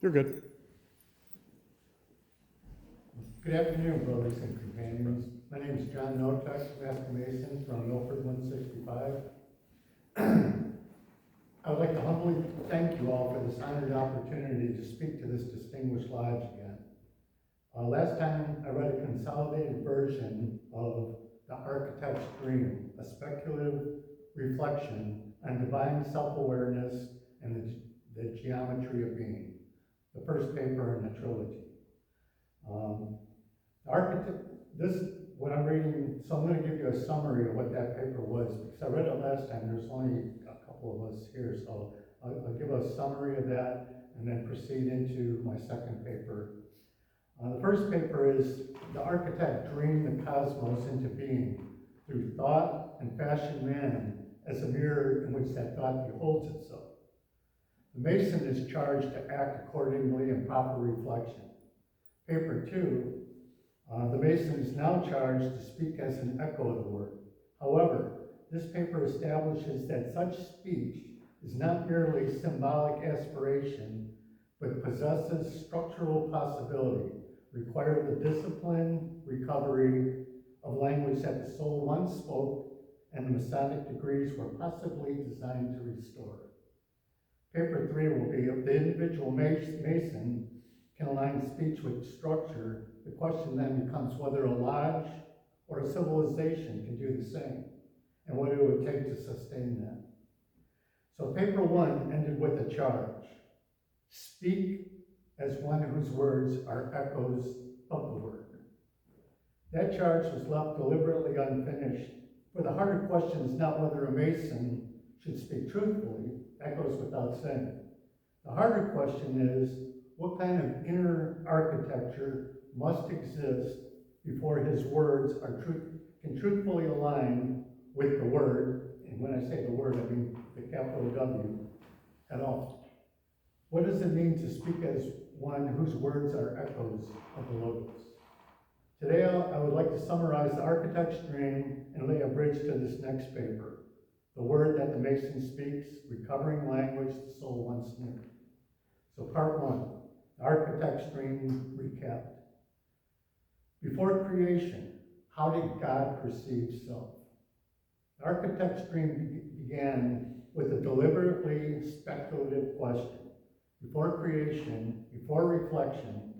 You're good. Good afternoon, brothers and companions. My name is John Gnotek, Master Mason from Milford 165. I would like to humbly thank you all for this honored opportunity to speak to this distinguished lodge again. Last time I read a consolidated version of The Architect's Dream, a speculative reflection on divine self-awareness and the geometry of being, the first paper in the trilogy. What I'm reading, so I'm going to give you a summary of what that paper was, because I read it last time. There's only a couple of us here, so I'll give a summary of that and then proceed into my second paper. The first paper is the architect dreamed the cosmos into being through thought and fashioned man as a mirror in which that thought beholds itself. The mason is charged to act accordingly in proper reflection. Paper 2, the mason is now charged to speak as an echo of the word. However, this paper establishes that such speech is not merely symbolic aspiration, but possesses structural possibility, require the discipline, recovery of language that the soul once spoke and the Masonic degrees were possibly designed to restore. Paper 3 will be if the individual mason can align speech with structure. The question then becomes whether a lodge or a civilization can do the same, and what it would take to sustain that. So paper 1 ended with a charge. Speak as one whose words are echoes of the word. That charge was left deliberately unfinished, for the harder question is not whether a mason should speak truthfully, that goes without saying. The harder question is, what kind of inner architecture must exist before his words can truthfully align with the word, and when I say the word, I mean the capital W, at all. What does it mean to speak as one whose words are echoes of the Logos? Today, I would like to summarize the architect's dream and lay a bridge to this next paper, the word that the mason speaks, recovering language the soul once knew. So part 1, the architect's dream recapped. Before creation, how did God perceive self? The architect's dream began with a deliberately speculative question. Before creation, before reflection,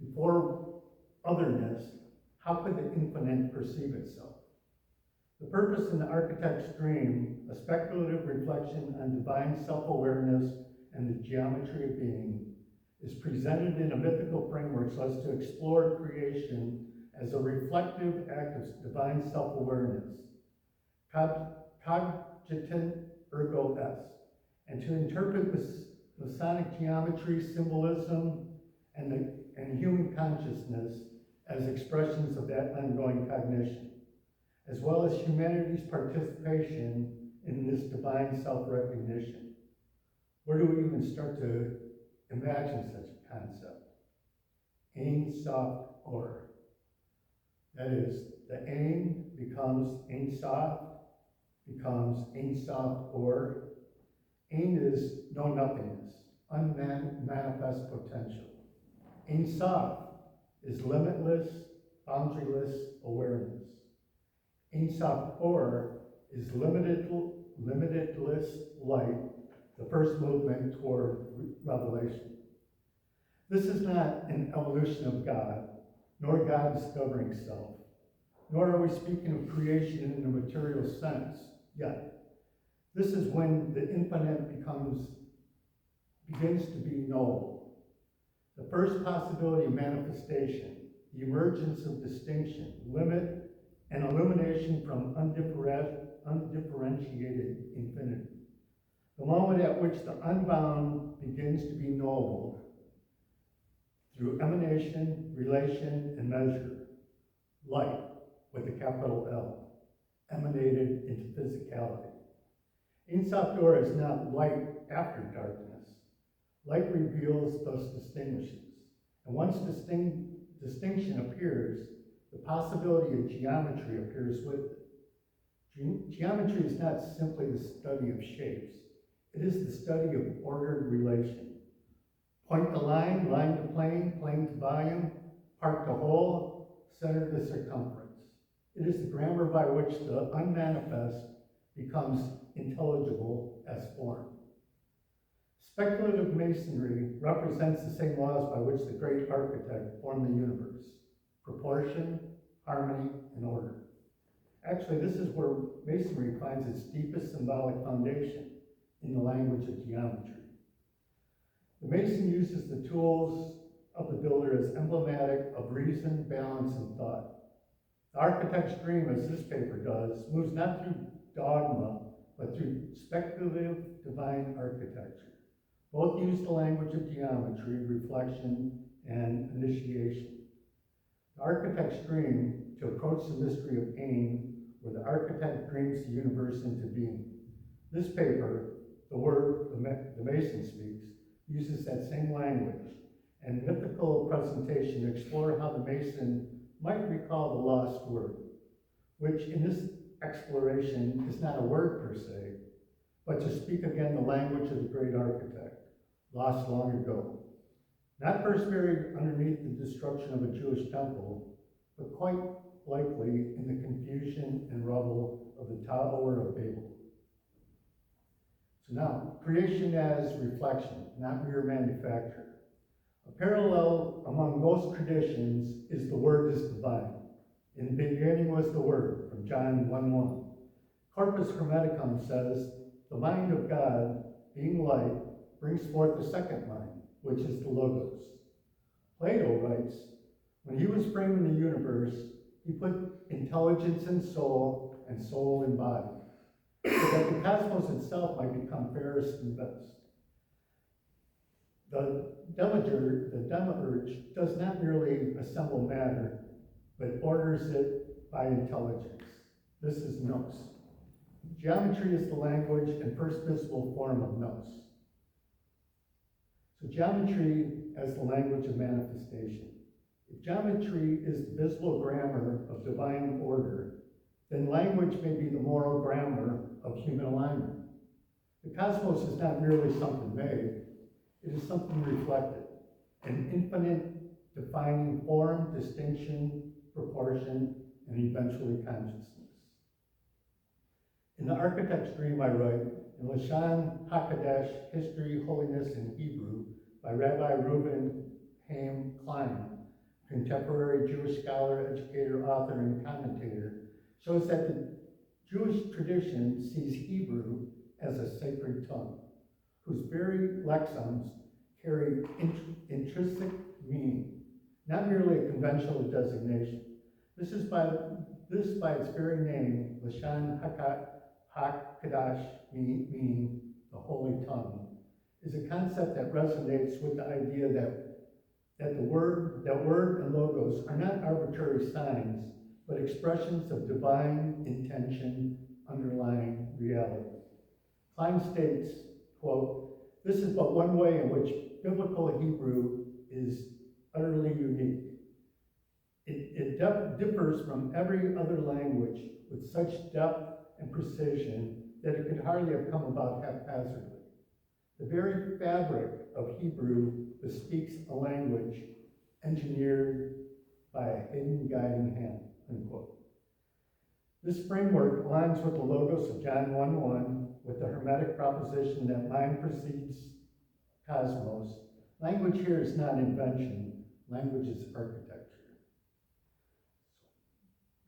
before otherness, how could the infinite perceive itself? The purpose in the architect's dream, a speculative reflection on divine self-awareness and the geometry of being, is presented in a mythical framework so as to explore creation as a reflective act of divine self-awareness, cogitant ergo est, and to interpret this Masonic geometry, symbolism, and human consciousness as expressions of that ongoing cognition, as well as humanity's participation in this divine self-recognition. Where do we even start to imagine such a concept? Ein Sof Or. That is, the Ein becomes Ein Sof, becomes Ein Sof Or. Ein is no nothingness, unmanifest potential. Ein Sof is limitless, boundaryless awareness. Ein Sof Or is limitless light, the first movement toward revelation. This is not an evolution of God, nor God discovering self, nor are we speaking of creation in the material sense yet. This is when the infinite begins to be knowable. The first possibility of manifestation, the emergence of distinction, limit, and illumination from undifferentiated infinity. The moment at which the unbound begins to be knowable through emanation, relation, and measure. Light, with a capital L, emanated into physicality. Ein Sof Or is not light after darkness. Light reveals, thus distinguishes. And once distinction appears, the possibility of geometry appears with it. Geometry is not simply the study of shapes. It is the study of ordered relation. Point to line, line to plane, plane to volume, part to whole, center to circumference. It is the grammar by which the unmanifest becomes intelligible as form. Speculative masonry represents the same laws by which the great architect formed the universe: proportion, harmony, and order. Actually, this is where masonry finds its deepest symbolic foundation, in the language of geometry. The mason uses the tools of the builder as emblematic of reason, balance, and thought. The architect's dream, as this paper does, moves not through dogma, but through speculative divine architecture. Both use the language of geometry, reflection, and initiation. The architect's dream to approach the mystery of aim, where the architect dreams the universe into being. This paper, the word the mason speaks, uses that same language and mythical presentation to explore how the mason might recall the lost word, which in this exploration is not a word per se, but to speak again the language of the great architect, lost long ago. Not first buried underneath the destruction of a Jewish temple, but quite likely in the confusion and rubble of the Tower of Babel. So now, creation as reflection, not mere manufacture. A parallel among most traditions is the word is divine. In the beginning was the word, from John 1:1. Corpus Hermeticum says, the mind of God, being light, brings forth the second mind, which is the Logos. Plato writes, when he was framing the universe, he put intelligence in soul and soul in body, so that the cosmos itself might become fairest and best. The demiurge does not merely assemble matter, but orders it by intelligence. This is nous. Geometry is the language and first visible form of nous. So geometry as the language of manifestation. If geometry is the visible grammar of divine order, then language may be the moral grammar of human alignment. The cosmos is not merely something made, it is something reflected, an infinite defining form, distinction, proportion, and eventually consciousness. In the architect's dream, I write, in Lashon HaKadosh, History, Holiness, and Hebrew, by Rabbi Reuben Haim Klein, contemporary Jewish scholar, educator, author, and commentator, shows that the Jewish tradition sees Hebrew as a sacred tongue, whose very lexemes carry intrinsic meaning, not merely a conventional designation. This by its very name, Lashon HaKadosh, meaning the holy tongue, is a concept that resonates with the idea that word and logos are not arbitrary signs, but expressions of divine intention underlying reality. Klein states, quote, this is but one way in which biblical Hebrew is utterly unique. It differs from every other language with such depth and precision that it could hardly have come about haphazardly. The very fabric of Hebrew bespeaks a language engineered by a hidden guiding hand, unquote. This framework aligns with the logos of John 1:1, with the Hermetic proposition that mind precedes cosmos. Language here is not invention, language is architecture.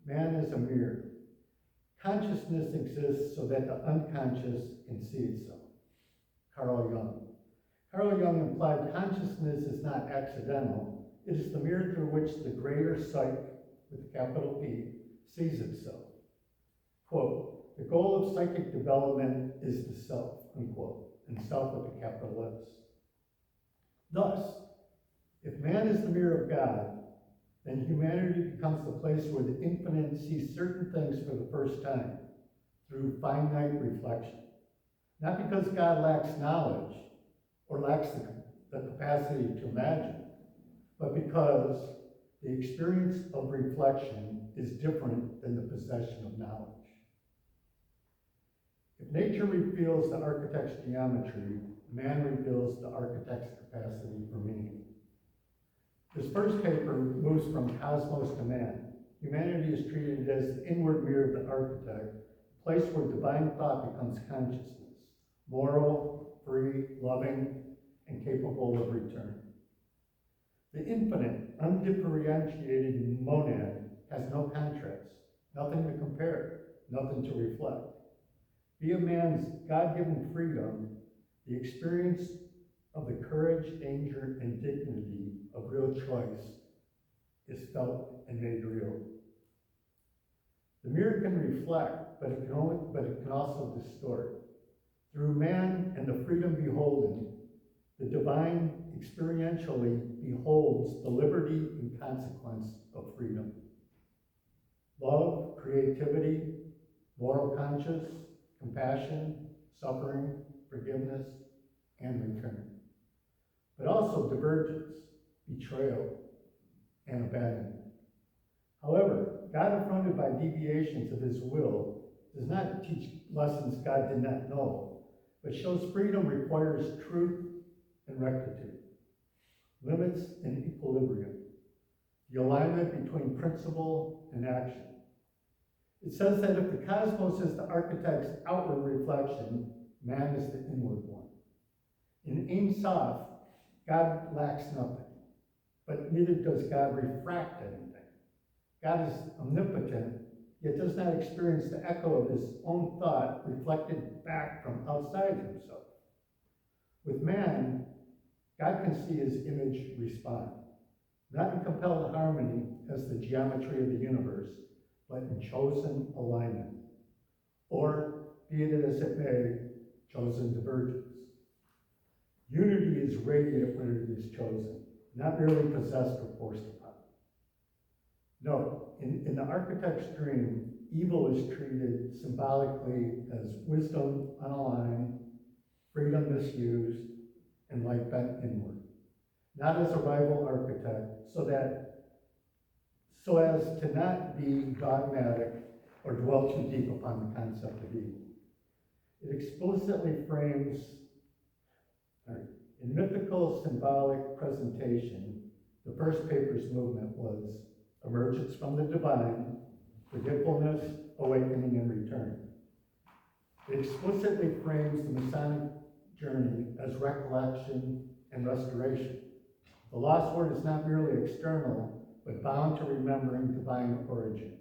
Man is a mirror. Consciousness exists so that the unconscious can see itself. Carl Jung. Carl Jung implied consciousness is not accidental. It is the mirror through which the greater psyche, with a capital P, sees itself. Quote, the goal of psychic development is the self, unquote, and self with a capital S. Thus, if man is the mirror of God, then humanity becomes the place where the infinite sees certain things for the first time through finite reflection. Not because God lacks knowledge or lacks the capacity to imagine, but because the experience of reflection is different than the possession of knowledge. If nature reveals the architect's geometry, man reveals the architect's capacity for meaning. This first paper moves from cosmos to man. Humanity is treated as the inward mirror of the architect, a place where divine thought becomes consciousness, moral, free, loving, and capable of return. The infinite, undifferentiated monad has no contrast, nothing to compare, nothing to reflect. Via man's God-given freedom, the experience of the courage, danger, and dignity of real choice is felt and made real. The mirror can reflect, but it can also distort. Through man and the freedom beholden, the divine experientially beholds the liberty and consequence of freedom. Love, creativity, moral conscience, compassion, suffering, forgiveness, and return. But also divergence, betrayal, and abandonment. However, God, affronted by deviations of his will, does not teach lessons God did not know, but shows freedom requires truth and rectitude, limits and equilibrium, the alignment between principle and action. It says that if the cosmos is the architect's outward reflection, man is the inward one. In Ein Sof, God lacks nothing, but neither does God refract anything. God is omnipotent, yet does not experience the echo of his own thought reflected back from outside himself. With man, God can see his image respond, not in compelled harmony as the geometry of the universe, but in chosen alignment, or, be it as it may, chosen divergence. Unity is radiant when it is chosen, not merely possessed or forced upon. No, in the architect's dream, evil is treated symbolically as wisdom unaligned, freedom misused, and light bent inward, not as a rival architect, so as to not be dogmatic or dwell too deep upon the concept of evil. It explicitly frames, in mythical symbolic presentation, the first paper's movement was emergence from the divine, forgetfulness, awakening, and return. It explicitly frames the Masonic journey as recollection and restoration. The lost word is not merely external, but bound to remembering divine origin,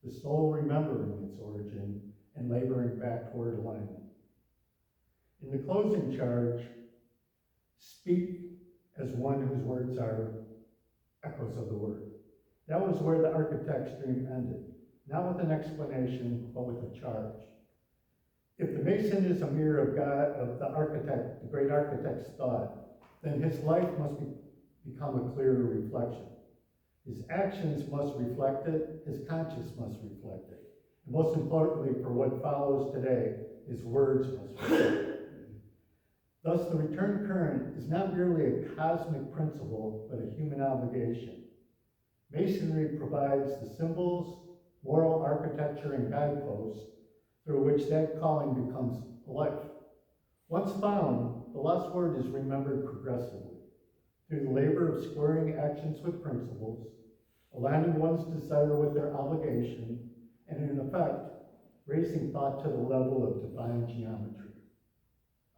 the soul remembering its origin and laboring back toward alignment. In the closing charge, speak as one whose words are echoes of the word. That was where the architect's dream ended, not with an explanation, but with a charge. If the Mason is a mirror of God, of the architect, the great architect's thought, then his life must become a clearer reflection. His actions must reflect it, his conscience must reflect it. And most importantly, for what follows today, his words must reflect it. Thus, the return current is not merely a cosmic principle, but a human obligation. Masonry provides the symbols, moral architecture, and guideposts through which that calling becomes a life. Once found, the lost word is remembered progressively through the labor of squaring actions with principles, aligning one's desire with their obligation, and in effect, raising thought to the level of divine geometry.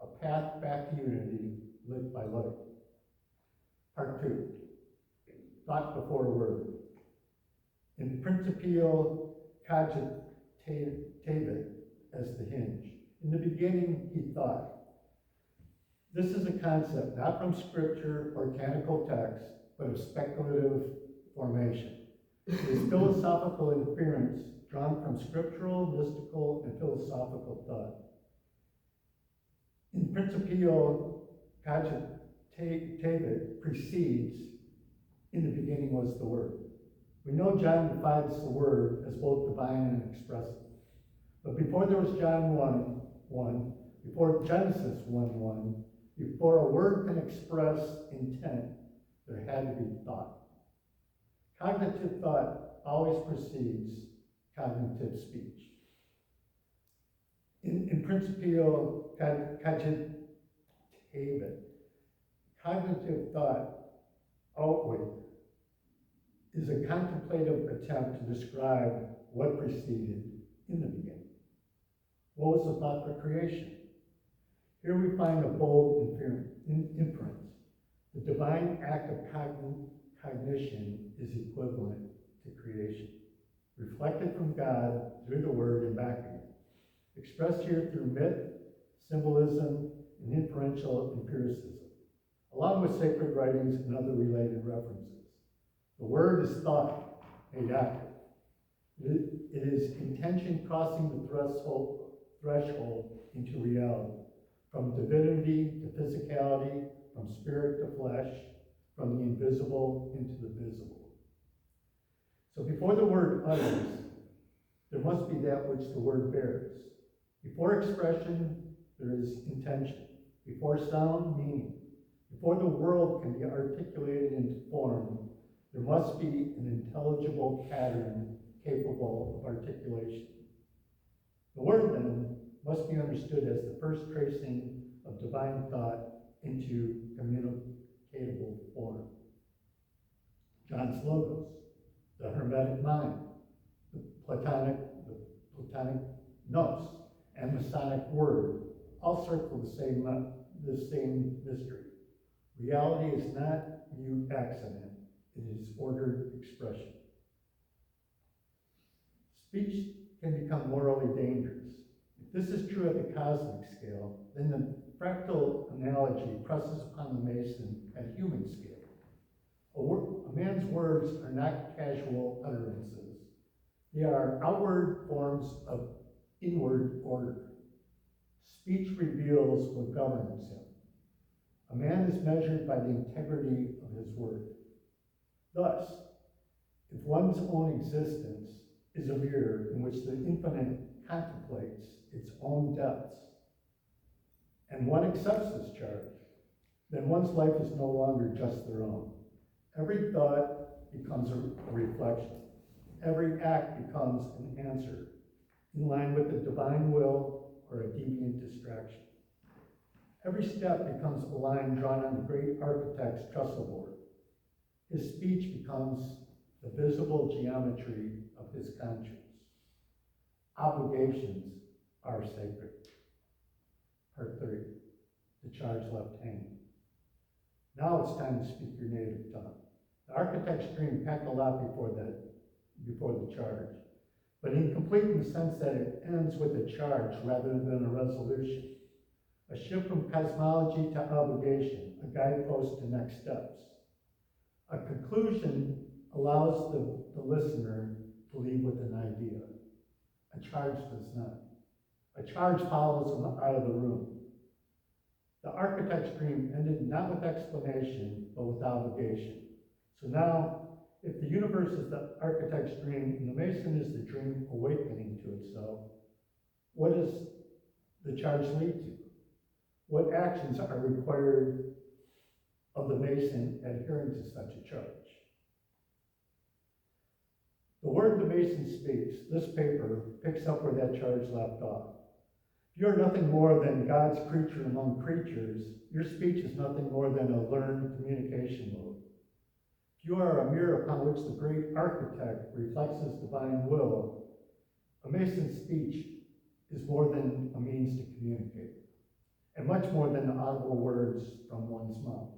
A path back to unity lit by light. Part 2. Thought before word. In principio cogitavit as the hinge. In the beginning, he thought. This is a concept not from scripture or canonical text, but of speculative formation. It is philosophical inference drawn from scriptural, mystical, and philosophical thought. In principio cogitavit precedes, in the beginning was the Word. We know John defines the Word as both divine and expressive. But before there was John 1:1, before Genesis 1:1, before a word can express intent, there had to be thought. Cognitive thought always precedes cognitive speech. In Principio Cogitative, cognitive thought outward is a contemplative attempt to describe what preceded in the beginning. What was the thought for creation? Here we find a bold inference. The divine act of cognition is equivalent to creation, reflected from God through the Word and back again, expressed here through myth, symbolism, and inferential empiricism, along with sacred writings and other related references. The Word is thought made active. It is intention crossing the threshold into reality, from divinity to physicality, from spirit to flesh, from the invisible into the visible. So before the Word utters, there must be that which the Word bears. Before expression, there is intention. Before sound, meaning. Before the world can be articulated into form, there must be an intelligible pattern capable of articulation. The Word, then, must be understood as the first tracing of divine thought into communicable form. John's logos, the Hermetic mind, the Platonic nous, and Masonic word all circle the same mystery. Reality is not mute accident, it is ordered expression. Speech can become morally dangerous. If this is true at the cosmic scale, then the fractal analogy presses upon the Mason at human scale. A man's words are not casual utterances. They are outward forms of inward order. Speech reveals what governs him. A man is measured by the integrity of his word. Thus, if one's own existence is a mirror in which the infinite contemplates its own depths, and one accepts this charge, then one's life is no longer just their own. Every thought becomes a reflection. Every act becomes an answer, in line with the divine will or a deviant distraction. Every step becomes a line drawn on the great architect's trestle board. His speech becomes the visible geometry of his conscience. Obligations are sacred. Part 3, the charge left hanging. Now it's time to speak your native tongue. The architect's dream packed a lot before the charge, but incomplete in the sense that it ends with a charge rather than a resolution. A shift from cosmology to obligation, a guidepost to next steps. A conclusion allows the listener to leave with an idea. A charge does not. A charge follows him out of the room. The architect's dream ended not with explanation, but with obligation. So now, if the universe is the architect's dream and the Mason is the dream awakening to itself, what does the charge lead to? What actions are required of the Mason adhering to such a charge? The word the Mason speaks, this paper, picks up where that charge left off. If you are nothing more than God's creature among creatures, your speech is nothing more than a learned communication mode. If you are a mirror upon which the great architect reflects his divine will, a Mason's speech is more than a means to communicate, and much more than the audible words from one's mouth.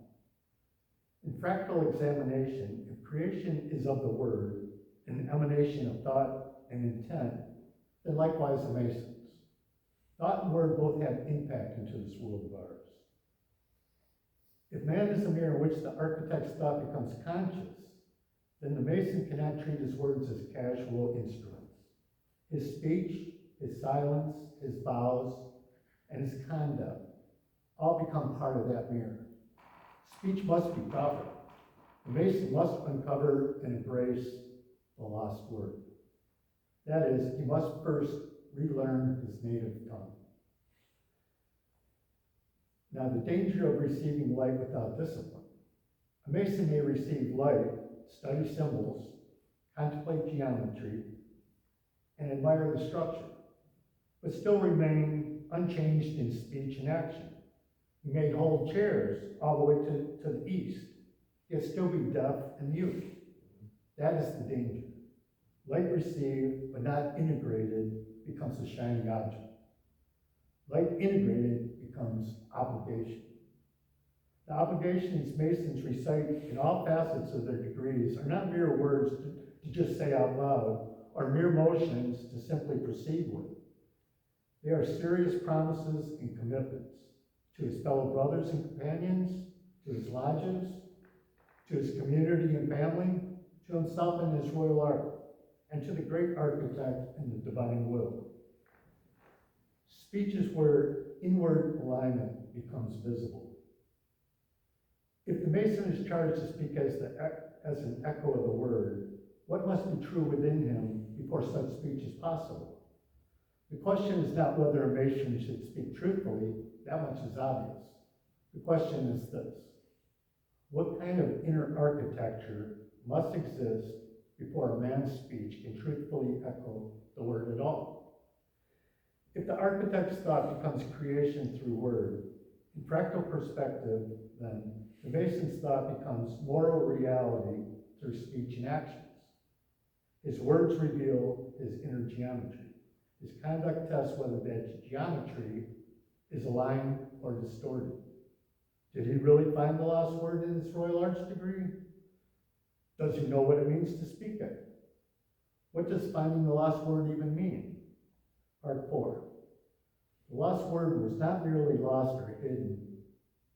In fractal examination, if creation is of the word, an emanation of thought and intent, then likewise the Masons. Thought and word both have impact into this world of ours. If man is the mirror in which the architect's thought becomes conscious, then the Mason cannot treat his words as casual instruments. His speech, his silence, his vows, and his conduct all become part of that mirror. Speech must be proper. The Mason must uncover and embrace the lost word. That is, he must first relearn his native tongue. Now, the danger of receiving light without discipline. A Mason may receive light, study symbols, contemplate geometry, and admire the structure. but still remain unchanged in speech and action. He made whole chairs all the way to the east, yet still be deaf and mute. That is the danger. Light received but not integrated becomes a shining object. Light integrated becomes obligation. The obligations Masons recite in all facets of their degrees are not mere words to just say out loud, or mere motions to simply proceed with. They are serious promises and commitments to his fellow brothers and companions, to his lodges, to his community and family, to himself and his royal ark, and to the great architect and the divine will. Speech is where inward alignment becomes visible. If the Mason is charged to speak as an echo of the word, what must be true within him before such speech is possible? The question is not whether a Mason should speak truthfully, that much is obvious. The question is this: what kind of inner architecture must exist before a man's speech can truthfully echo the word at all? If the architect's thought becomes creation through word, in practical perspective, then the Mason's thought becomes moral reality through speech and actions. His words reveal his inner geometry. His conduct tests whether that geometry is aligned or distorted. Did he really find the lost word in his Royal Arts degree? Does he know what it means to speak it? What does finding the lost word even mean? Part 4. The lost word was not merely lost or hidden,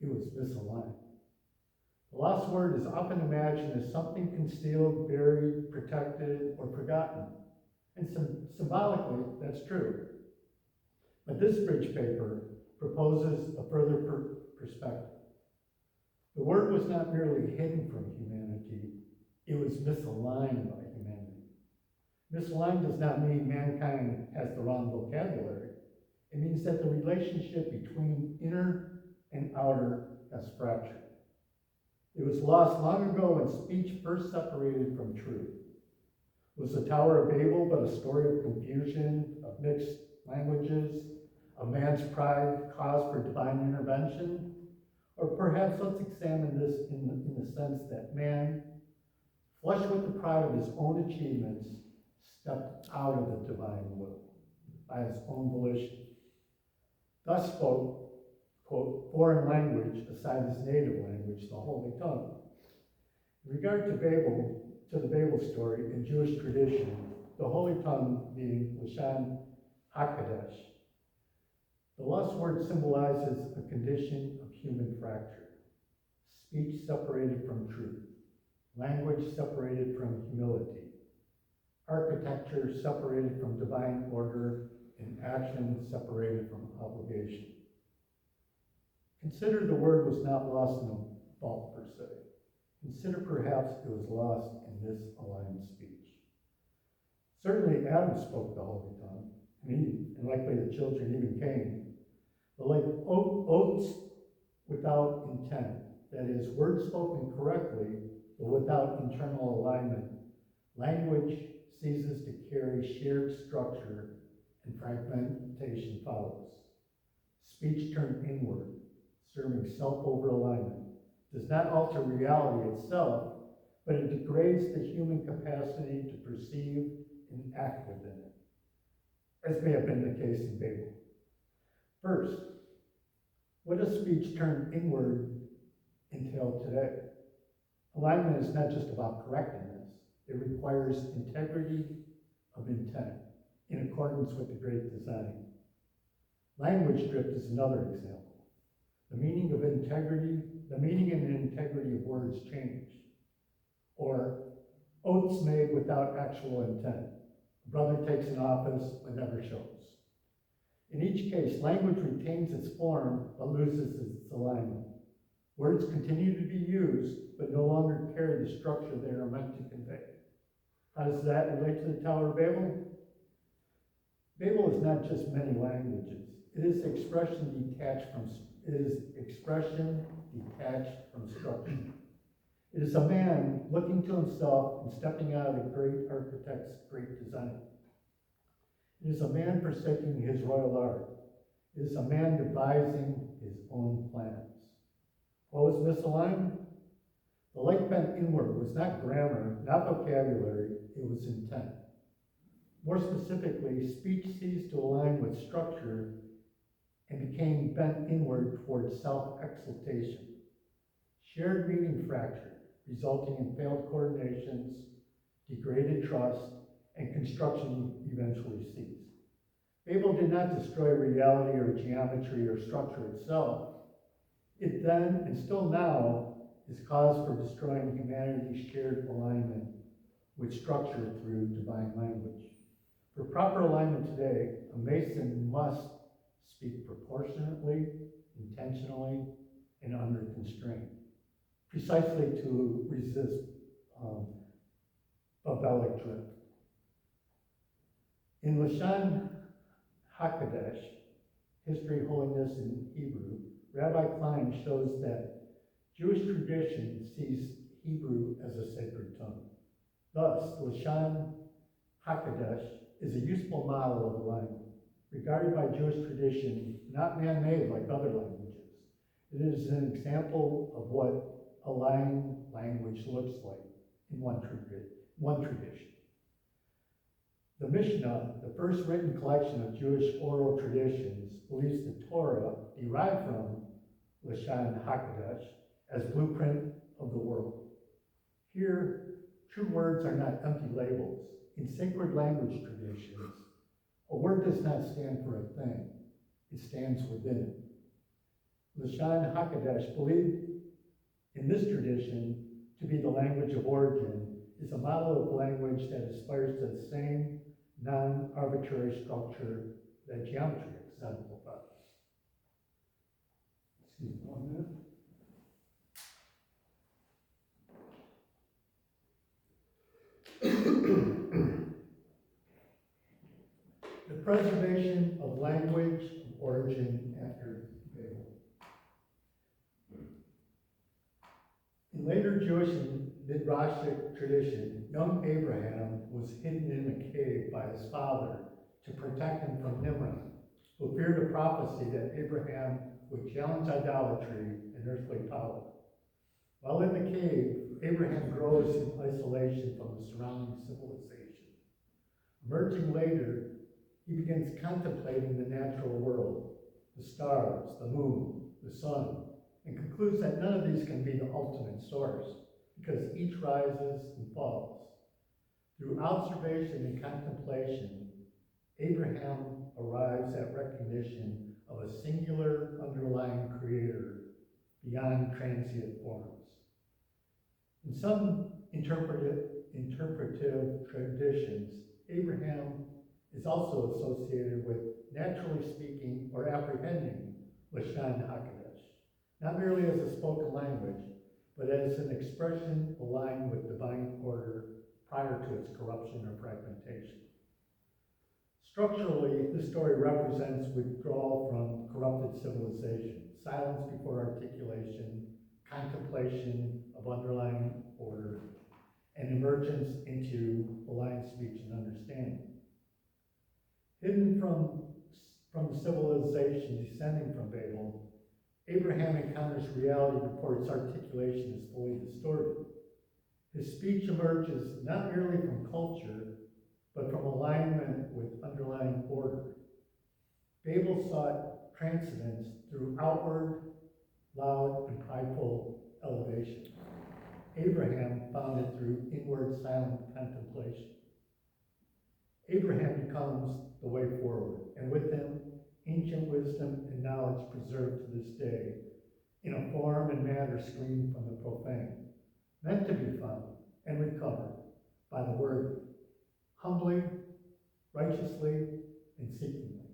it was misaligned. The lost word is often imagined as something concealed, buried, protected, or forgotten. And symbolically, that's true. But this bridge paper proposes a further perspective. The word was not merely hidden from humanity, it was misaligned by humanity. Misaligned does not mean mankind has the wrong vocabulary. It means that the relationship between inner and outer has fractured. It was lost long ago when speech first separated from truth. Was the Tower of Babel but a story of confusion, of mixed languages, of man's pride cause for divine intervention? Or perhaps let's examine this in the sense that man, flushed with the pride of his own achievements, stepped out of the divine will by his own volition. Thus spoke, quote, foreign language aside his native language, the Holy Tongue. In regard to the Babel story in Jewish tradition, the Holy Tongue being Lashon HaKadosh, the lost word symbolizes a condition of human fracture, speech separated from truth, language separated from humility, architecture separated from divine order, and action separated from obligation. Consider the word was not lost in a fault per se. Consider perhaps it was lost in misaligned speech. Certainly Adam spoke the Holy Tongue, and likely the children even Cain. But like oaths without intent, that is, words spoken correctly, but without internal alignment, language ceases to carry shared structure and fragmentation follows. Speech turned inward, serving self-over-alignment, does not alter reality itself, but it degrades the human capacity to perceive and act within it, as may have been the case in Babel. First, what does speech turned inward entail today? Alignment is not just about correctness, it requires integrity of intent in accordance with the great design. Language drift is another example. The meaning and integrity of words change. Or oaths made without actual intent. A brother takes an office but never shows. In each case, language retains its form but loses its alignment. Words continue to be used but no longer carry the structure they are meant to convey. How does that relate to the Tower of Babel? Babel is not just many languages. It is expression detached from structure. It is a man looking to himself and stepping out of the great architect's great design. It is a man forsaking his royal art. It is a man devising his own plans. What was misaligned? The light bent inward was not grammar, not vocabulary, it was intent. More specifically, speech ceased to align with structure and became bent inward towards self-exaltation. Shared meaning fractured, resulting in failed coordinations, degraded trust, and construction eventually ceased. Babel did not destroy reality or geometry or structure itself. It then, and still now, is cause for destroying humanity's shared alignment with structure through divine language. For proper alignment today, a Mason must speak proportionately, intentionally, and under constraint, precisely to resist Babelic drift. In Lashon HaKodesh, History, Holiness in Hebrew, Rabbi Klein shows that Jewish tradition sees Hebrew as a sacred tongue. Thus, Lashon HaKodesh is a useful model of alignment, regarded by Jewish tradition, not man-made like other languages. It is an example of what aligned language looks like in one tradition. The Mishnah, the first written collection of Jewish oral traditions, believes the Torah, derived from Lashon HaKodesh, as blueprint of the world. Here, true words are not empty labels. In sacred language traditions, a word does not stand for a thing. It stands within it. Lashon HaKodesh, believed in this tradition to be the language of origin, is a model of language that aspires to the same non-arbitrary structure that geometry exemplifies. Excuse me 1 minute. The preservation of language of origin after Babel. In later Jewish and Midrashic tradition, young Abraham was hidden in a cave by his father to protect him from Nimrod, who feared a prophecy that Abraham would challenge idolatry and earthly power. While in the cave, Abraham grows in isolation from the surrounding civilization. Emerging later, he begins contemplating the natural world, the stars, the moon, the sun, and concludes that none of these can be the ultimate source, because each rises and falls. Through observation and contemplation, Abraham arrives at recognition of a singular underlying creator beyond transient forms. In some interpretive traditions, Abraham is also associated with naturally speaking or apprehending Lashon HaKodesh, not merely as a spoken language, but as an expression aligned with divine order prior to its corruption or fragmentation. Structurally, this story represents withdrawal from corrupted civilization, silence before articulation, contemplation of underlying order, and emergence into aligned speech and understanding. Hidden from the civilization descending from Babel, Abraham encounters reality before its articulation is fully distorted. His speech emerges not merely from culture, but from alignment with underlying order. Babel sought transcendence through outward, loud, and prideful elevation. Abraham found it through inward, silent contemplation. Abraham becomes the way forward, and with him, ancient wisdom and knowledge preserved to this day in a form and manner screened from the profane, meant to be found and recovered by the worthy, humbly, righteously, and seekingly.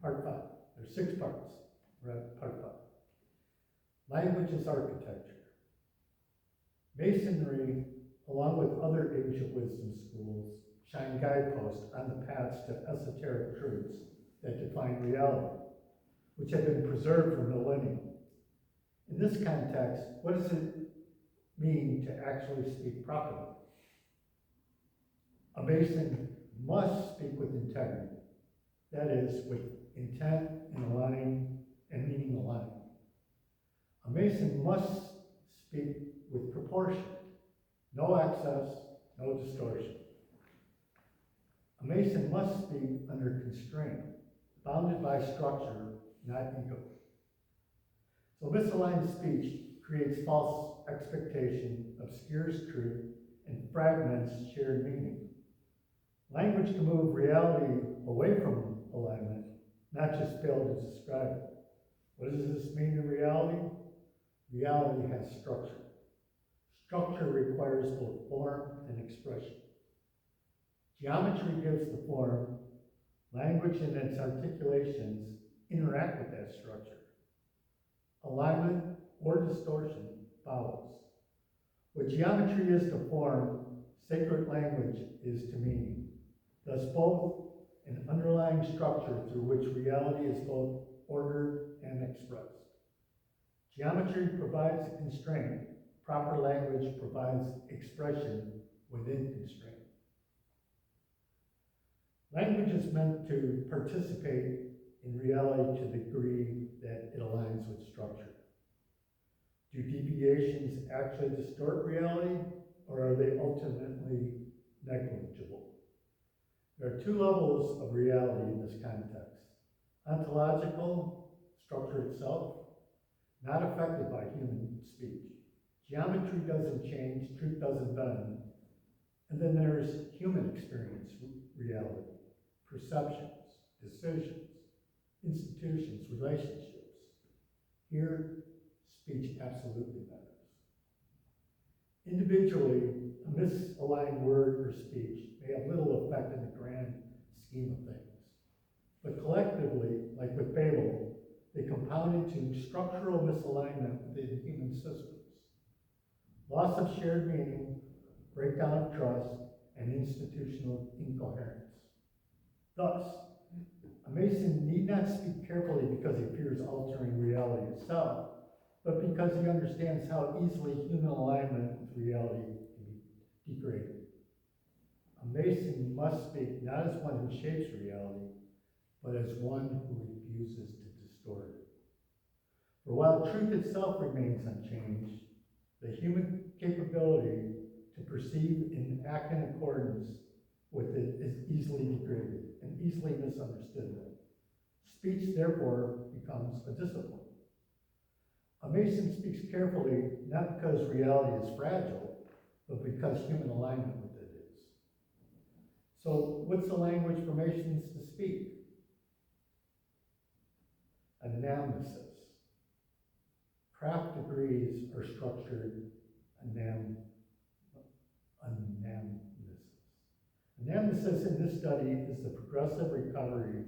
Part 5. There's 6 parts. We're at part 5. Language as architecture. Masonry, along with other ancient wisdom schools, shine guideposts on the paths to esoteric truths that define reality, which have been preserved for millennia. In this context, what does it mean to actually speak properly? A Mason must speak with integrity. That is, with intent and aligning and meaning aligning. A Mason must speak with proportion, no excess, no distortion. A Mason must speak under constraint, bounded by structure, not ego. So misaligned speech creates false expectation, obscures truth, and fragments shared meaning. Language can move reality away from alignment, not just fail to describe it. What does this mean in reality? Reality has structure. Structure requires both form and expression. Geometry gives the form. Language and its articulations interact with that structure. Alignment or distortion follows. What geometry is to form, sacred language is to meaning. Thus both an underlying structure through which reality is both ordered and expressed. Geometry provides a constraint. Proper language provides expression within constraint. Language is meant to participate in reality to the degree that it aligns with structure. Do deviations actually distort reality, or are they ultimately negligible? There are two levels of reality in this context. Ontological, structure itself, not affected by human speech. Geometry doesn't change, truth doesn't bend. And then there's human experience reality, perceptions, decisions, institutions, relationships. Here, speech absolutely matters. Individually, a misaligned word or speech may have little effect in the grand scheme of things. But collectively, like with Babel, they compound into structural misalignment within human systems. Loss of shared meaning, breakdown of trust, and institutional incoherence. Thus, a Mason need not speak carefully because he fears altering reality itself, but because he understands how easily human alignment with reality can be degraded. A Mason must speak not as one who shapes reality, but as one who refuses to distort it. For while truth itself remains unchanged, the human capability to perceive and act in accordance with it is easily degraded and easily misunderstood. Speech, therefore, becomes a discipline. A Mason speaks carefully, not because reality is fragile, but because human alignment with it is. So, what's the language for Masons to speak? Anamnesis. Craft degrees are structured anamnesis. Anamnesis in this study is the progressive recovery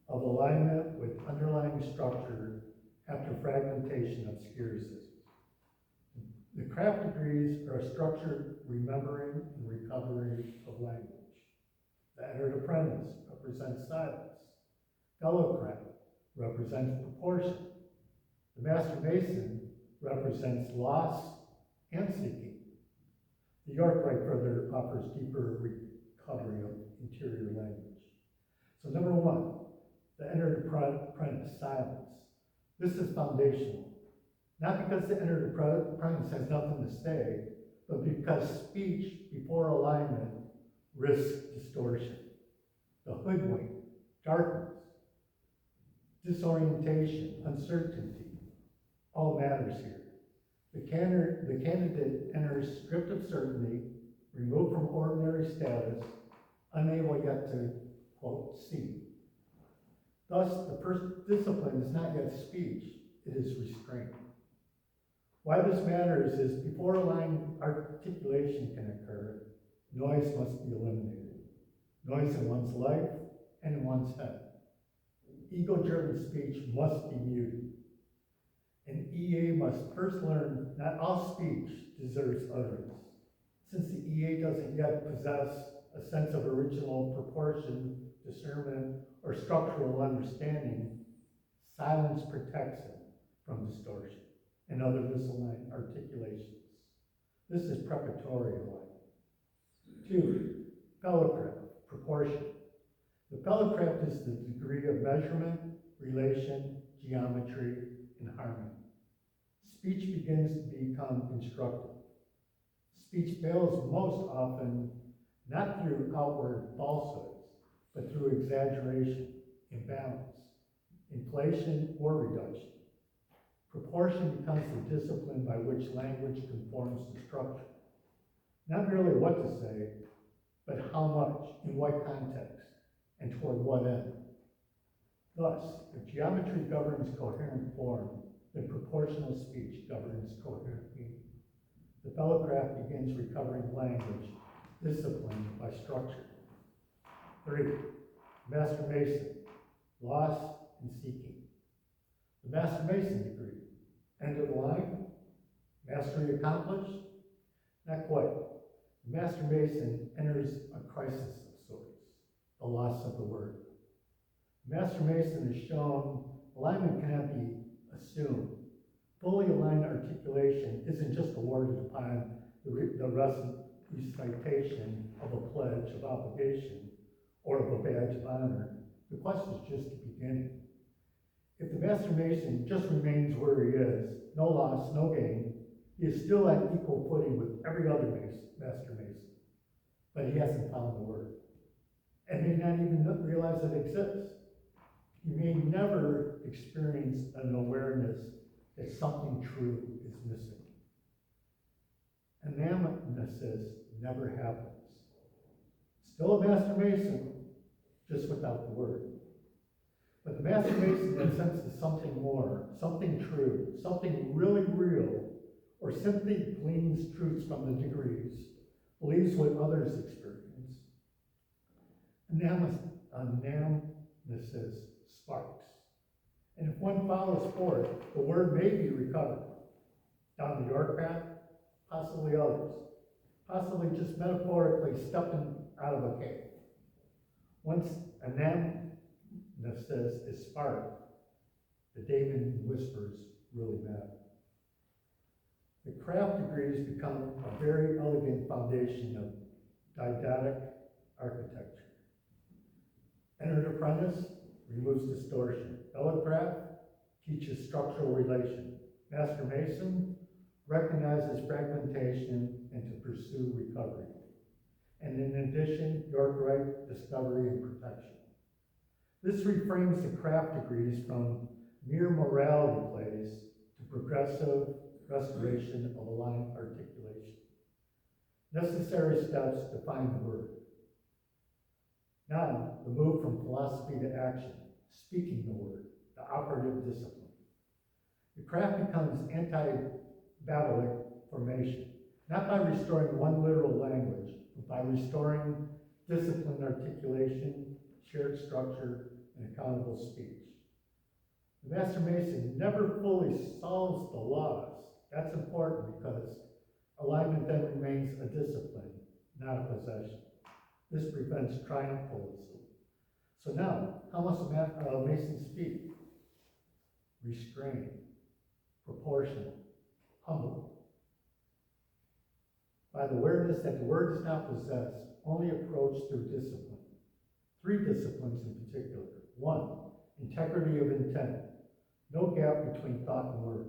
of alignment with underlying structure after fragmentation obscures it. The craft degrees are a structured remembering and recovery of language. The entered apprentice represents silence. Fellow craft represents proportion. The master mason represents loss and seeking. The York-Rite further offers deeper recovery of interior language. So number one, the entered apprentice, silence. This is foundational. Not because the entered apprentice has nothing to say, but because speech before alignment risks distortion. The hoodwink, darkness, disorientation, uncertainty, all matters here. The candidate enters stripped of certainty, removed from ordinary status, unable yet to, quote, see. Thus, the first discipline is not yet speech, it is restraint. Why this matters is before aligned articulation can occur, noise must be eliminated. Noise in one's life and in one's head. Ego-driven speech must be muted. An EA must first learn not all speech deserves utterance. Since the EA doesn't yet possess a sense of original proportion, discernment, or structural understanding, silence protects it from distortion and other misaligned articulations. This is preparatory alignment. 2, fellowcraft. proportion. The fellowcraft is the degree of measurement, relation, geometry, and harmony. Speech begins to become constructive. Speech fails most often not through outward falsehoods, but through exaggeration, imbalance, inflation, or reduction. Proportion becomes the discipline by which language conforms to structure. Not merely what to say, but how much, in what context, and toward what end. Thus, if geometry governs coherent form, then proportional speech governs coherent meaning. The fellowcraft begins recovering language, disciplined by structure. 3. Master Mason, loss and seeking. The Master Mason degree, end of the line, mastery accomplished? Not quite. The Master Mason enters a crisis of sorts, the loss of the word. The Master Mason has shown alignment cannot be assumed. Fully aligned articulation isn't just awarded upon the recitation of a pledge of obligation or of a badge of honor. The quest is just the beginning. If the Master Mason just remains where he is, no loss, no gain, he is still at equal footing with every other Master Mason. But he hasn't found the word, and may not even realize it exists. He may never experience an awareness that something true is missing. Anamnesis never happens. Still a Master Mason, just without the word. But the Master Mason that senses something more, something true, something really real, or simply gleans truths from the degrees, believes what others experience. Anamnesis sparks. And if one follows forth, the word may be recovered. Down the York path, possibly others. Possibly just metaphorically stepping out of a cave. Once anamnesis is sparked, the David whispers really matter. The craft degrees become a very elegant foundation of didactic architecture. Entered apprentice removes distortion. Fellowcraft teaches structural relation. Master Mason recognizes fragmentation and to pursue recovery. And in addition, York-Wright, discovery and protection. This reframes the craft degrees from mere morality plays to progressive restoration of aligned articulation. Necessary steps to find the word. Now, the move from philosophy to action, speaking the word, the operative discipline. The craft becomes anti-Babylonic formation, not by restoring one literal language, but by restoring disciplined articulation, shared structure, and accountable speech. The Master Mason never fully solves the laws. That's important because alignment then remains a discipline, not a possession. This prevents triumphalism. So now, how must a Mason speak? Restrained, proportional, humble. By the awareness that the word is not possessed, only approached through discipline. 3 disciplines in particular. 1, integrity of intent. No gap between thought and word.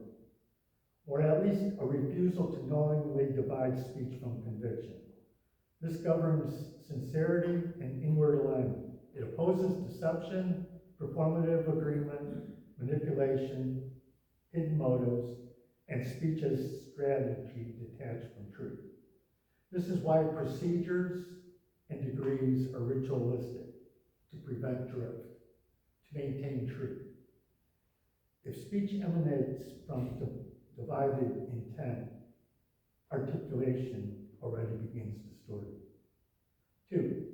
Or at least a refusal to knowingly divide speech from conviction. This governs sincerity and inward alignment. It opposes deception, performative agreement, manipulation, hidden motives, and speech as strategy detached from truth. This is why procedures and degrees are ritualistic, to prevent drift, to maintain truth. If speech emanates from divided intent, articulation already begins distorted. 2,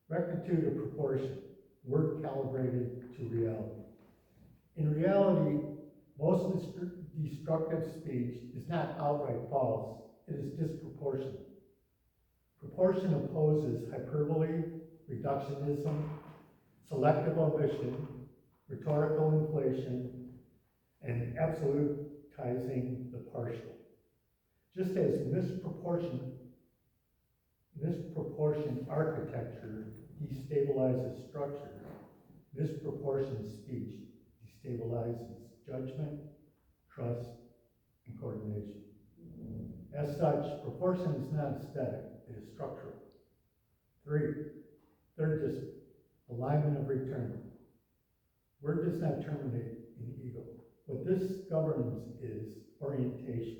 rectitude of proportion, word calibrated to reality. In reality, most destructive speech is not outright false, it is disproportionate. Proportion opposes hyperbole, reductionism, selective omission, rhetorical inflation, and absolutizing the partial. Just as misproportion architecture destabilizes structure. Misproportioned speech destabilizes judgment, trust, and coordination. As such, proportion is not aesthetic, it is structural. Third discipline, alignment of return. Word does not terminate in ego. What this governs is orientation.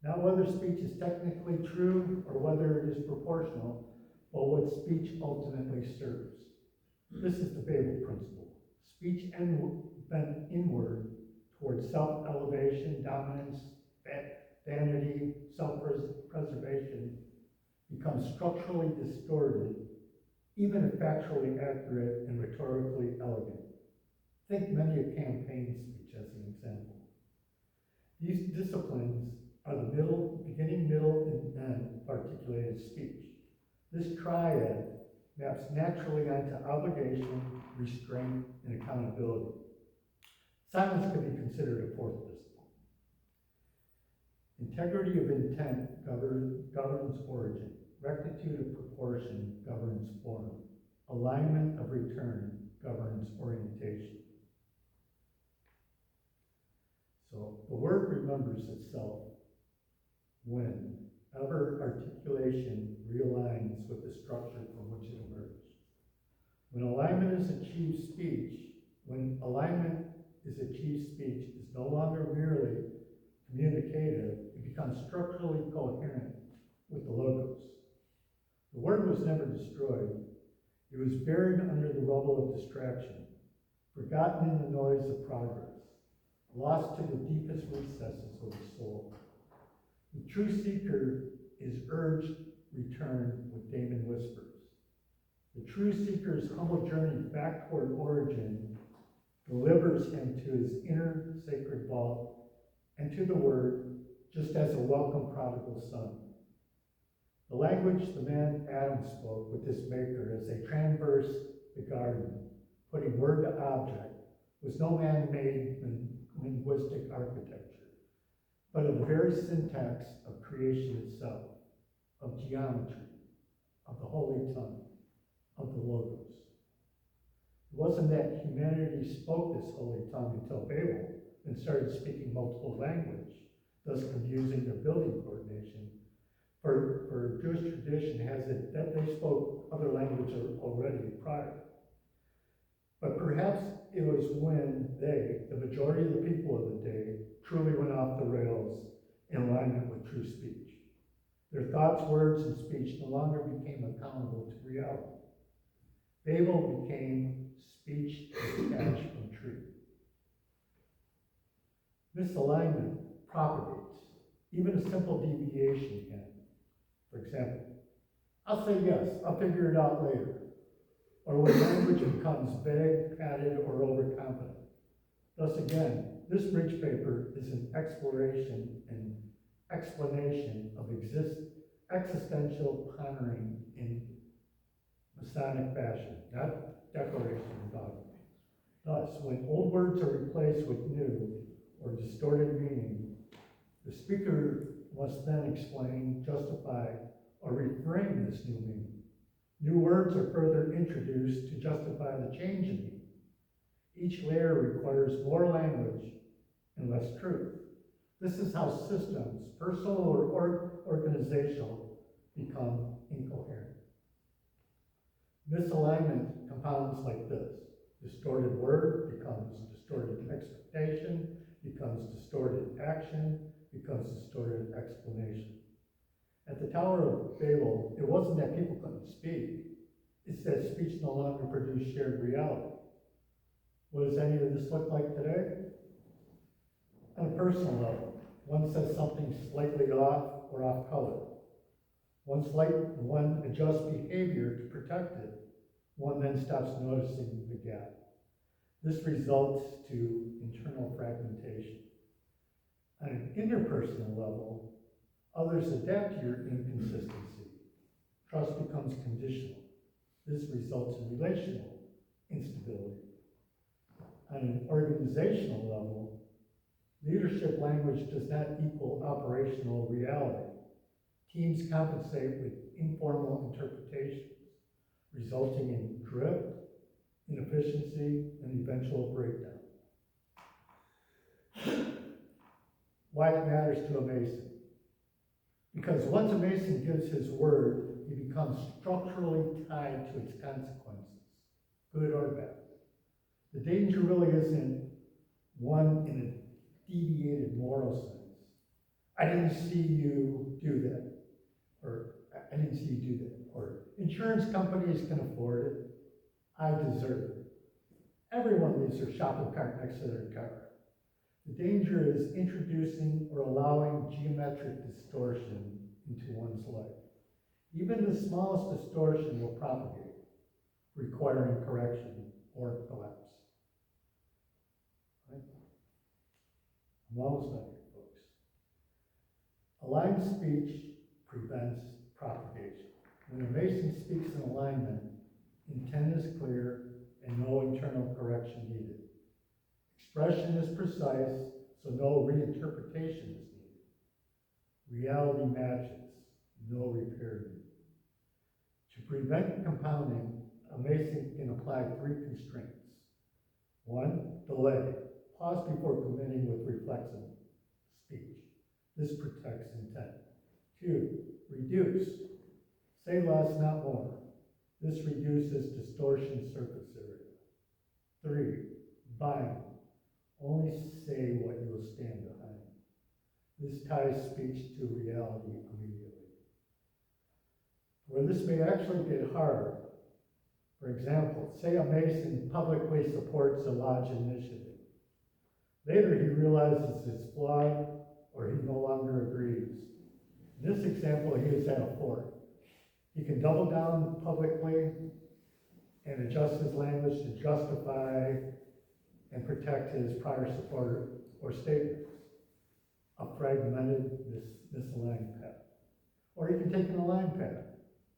Not whether speech is technically true or whether it is proportional, but what speech ultimately serves. This is the Babel principle. Speech bent inward towards self-elevation, dominance, vanity, self-preservation becomes structurally distorted, even if factually accurate and rhetorically elegant. Think many a campaign speech as an example. These disciplines are the beginning, middle, and end of articulated speech. This triad maps naturally onto obligation, restraint, and accountability. Silence could be considered a fourth discipline. Integrity of intent governs origin. Rectitude of proportion governs form. Alignment of return governs orientation. So the word remembers itself whenever articulation realigns with the structure from which it emerged. When alignment is achieved, speech is no longer merely communicative, it becomes structurally coherent with the logos. The word was never destroyed. It was buried under the rubble of distraction, forgotten in the noise of progress, lost to the deepest recesses of the soul. The true seeker is urged return with Damon whispers. The true seeker's humble journey back toward origin delivers him to his inner sacred vault and to the word, just as a welcome prodigal son. The language the man Adam spoke with this maker as they traversed the garden, putting word to object, was no man-made linguistic architecture, but of the very syntax of creation itself, of geometry, of the holy tongue, of the logos. It wasn't that humanity spoke this holy tongue until Babel and started speaking multiple language, thus confusing their building coordination. For Jewish tradition has it that they spoke other languages already prior. But perhaps it was when they, the majority of the people of the day, truly went off the rails in alignment with true speech. Their thoughts, words, and speech no longer became accountable to reality. Babel became speech detached from truth. Misalignment propagates. Even a simple deviation can. For example, I'll say yes, I'll figure it out later. Or when language becomes vague, padded, or overconfident. Thus again, this bridge paper is an exploration and explanation of existential pondering in Masonic fashion, not declaration of dogma. Thus, when old words are replaced with new or distorted meaning, the speaker must then explain, justify, or reframe this new meaning. New words are further introduced to justify the change in meaning. Each layer requires more language and less truth. This is how systems, personal or organizational, become incoherent. Misalignment compounds like this. Distorted word becomes distorted expectation, becomes distorted action, becomes distorted explanation. At the Tower of Babel, it wasn't that people couldn't speak, it's that speech no longer produced shared reality. What does any of this look like today? On a personal level, one says something slightly off or off color. One adjusts behavior to protect it. One then stops noticing the gap. This results to internal fragmentation. On an interpersonal level, others adapt to your inconsistency. Trust becomes conditional. This results in relational instability. On an organizational level, leadership language does not equal operational reality. Teams compensate with informal interpretations. resulting in drift, inefficiency, and eventual breakdown. Why it matters to a mason. Because once a mason gives his word, he becomes structurally tied to its consequences, good or bad. The danger really isn't one in a deviated moral sense. I didn't see you do that, or I didn't see you do that, or insurance companies can afford it, I deserve it. Everyone leaves their shopping cart next to their car. The danger is introducing or allowing geometric distortion into one's life. Even the smallest distortion will propagate, requiring correction or collapse. Right? I'm almost done here, folks. Aligned speech prevents propagation. When a mason speaks in alignment, intent is clear and no internal correction needed. Expression is precise, so no reinterpretation is needed. Reality matches, no repair needed. To prevent compounding, a mason can apply 3 constraints. 1, delay. Pause before committing with reflexive speech. This protects intent. 2, reduce. Say less, not more. This reduces distortion surface area. 3, bind. Only say what you will stand behind. This ties speech to reality immediately. Where this may actually get hard, for example, say a mason publicly supports a lodge initiative. Later he realizes it's flawed or he no longer agrees. In this example, he is at a fork. He can double down publicly and adjust his language to justify and protect his prior support or statements, a fragmented, misaligned path. Or he can take an aligned path.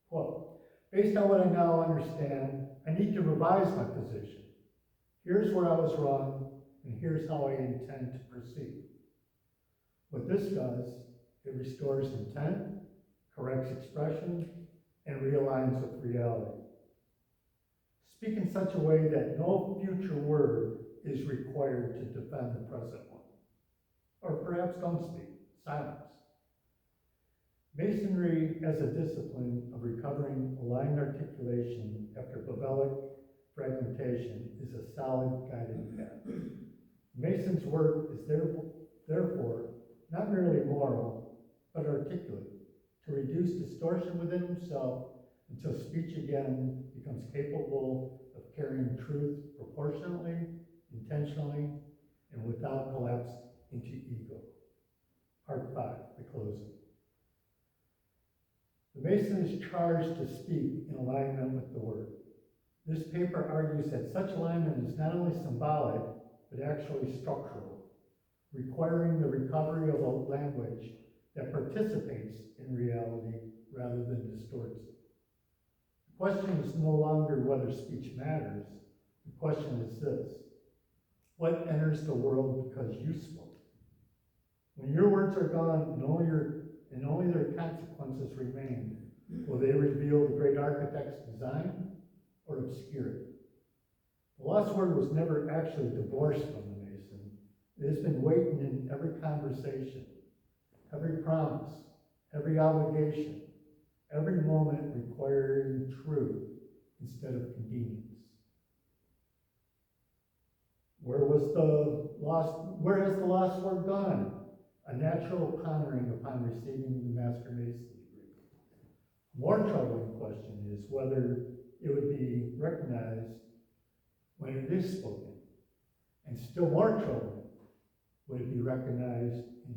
Quote, based on what I now understand, I need to revise my position. Here's where I was wrong, and here's how I intend to proceed. What this does, it restores intent, corrects expression, and realigns with reality. Speak in such a way that no future word is required to defend the present one. Or perhaps don't speak, silence. Masonry as a discipline of recovering aligned articulation after Babelic fragmentation is a solid guiding path. Mason's work is therefore not merely moral, but articulate, to reduce distortion within himself until speech again becomes capable of carrying truth proportionately, intentionally, and without collapse into ego. Part 5, the closing. The Mason is charged to speak in alignment with the word. This paper argues that such alignment is not only symbolic, but actually structural, requiring the recovery of a language that participates in reality rather than distorts it. The question is no longer whether speech matters. The question is this: what enters the world because you spoke? When your words are gone and only their consequences remain, will they reveal the great architect's design or obscure it? The lost word was never actually divorced from the Mason. It has been waiting in every conversation, every promise, every obligation, every moment requiring truth instead of convenience. Where has the lost word gone? A natural pondering upon receiving the Master Mason degree. A more troubling question is whether it would be recognized when it is spoken. And still more troubling, would it be recognized in